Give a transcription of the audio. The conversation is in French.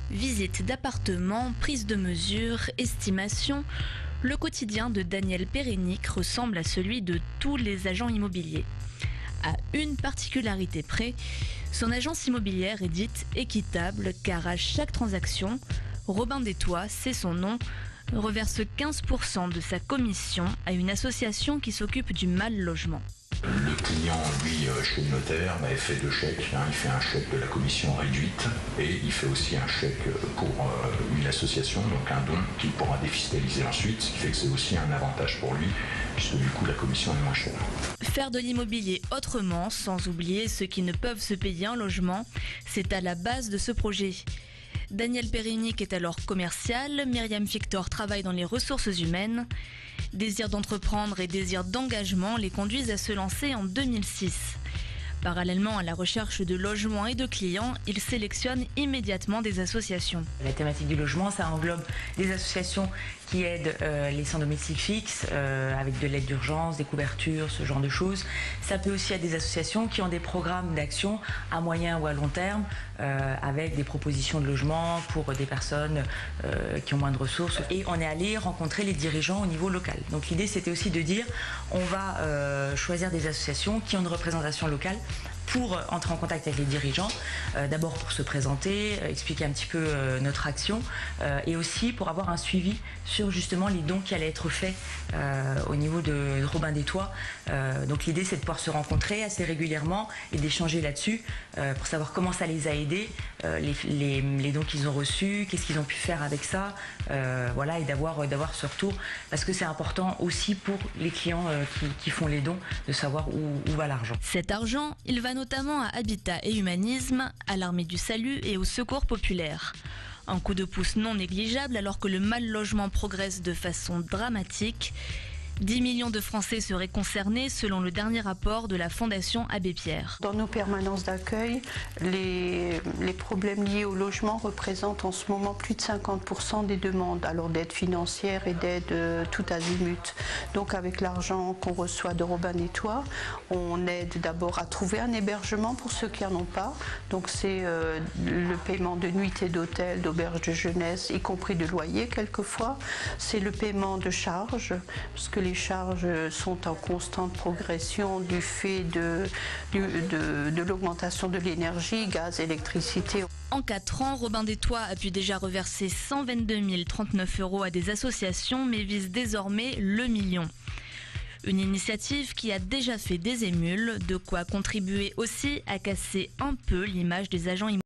Visite d'appartements, prise de mesures, estimation, le quotidien de Daniel Pérénic ressemble à celui de tous les agents immobiliers. À une particularité près, son agence immobilière est dite équitable car à chaque transaction, Robin des Toits, c'est son nom, reverse 15% de sa commission à une association qui s'occupe du mal logement. Le client, lui, chez le notaire, il fait deux chèques. Il fait un chèque de la commission réduite et il fait aussi un chèque pour une association, donc un don qu'il pourra défiscaliser ensuite, ce qui fait que c'est aussi un avantage pour lui, puisque du coup la commission est moins chère. Faire de l'immobilier autrement, sans oublier ceux qui ne peuvent se payer un logement, c'est à la base de ce projet. Daniel Pérénic est alors commercial, Myriam Victor travaille dans les ressources humaines. Désir d'entreprendre et désir d'engagement les conduisent à se lancer en 2006. Parallèlement à la recherche de logements et de clients, il sélectionne immédiatement des associations. La thématique du logement, ça englobe des associations qui aident les sans domicile fixe, avec de l'aide d'urgence, des couvertures, ce genre de choses. Ça peut aussi être des associations qui ont des programmes d'action à moyen ou à long terme, avec des propositions de logement pour des personnes qui ont moins de ressources. Et on est allé rencontrer les dirigeants au niveau local. Donc l'idée, c'était aussi de dire, on va choisir des associations qui ont une représentation locale pour entrer en contact avec les dirigeants, d'abord pour se présenter, expliquer un petit peu notre action, et aussi pour avoir un suivi sur justement les dons qui allaient être faits au niveau de Robin des Toits. Donc l'idée, c'est de pouvoir se rencontrer assez régulièrement et d'échanger là-dessus pour savoir comment ça les a aidés, les dons qu'ils ont reçus, qu'est-ce qu'ils ont pu faire avec ça, voilà, et d'avoir ce retour, parce que c'est important aussi pour les clients qui font les dons, de savoir où va l'argent. Cet argent, il va notamment à Habitat et Humanisme, à l'Armée du Salut et au Secours populaire. Un coup de pouce non négligeable alors que le mal logement progresse de façon dramatique. 10 millions de Français seraient concernés selon le dernier rapport de la Fondation Abbé Pierre. Dans nos permanences d'accueil, les problèmes liés au logement représentent en ce moment plus de 50% des demandes, alors d'aide financière et d'aide tout azimut. Donc avec l'argent qu'on reçoit de Robin des Toits, on aide d'abord à trouver un hébergement pour ceux qui n'en ont pas. Donc c'est le paiement de nuitées d'hôtel, d'auberges de jeunesse, y compris de loyer quelquefois. C'est le paiement de charges, parce que les charges sont en constante progression du fait de l'augmentation de l'énergie, gaz, électricité. En 4 ans, Robin des Toits a pu déjà reverser 122 039 € à des associations, mais vise désormais le million. Une initiative qui a déjà fait des émules, de quoi contribuer aussi à casser un peu l'image des agents immobiliers.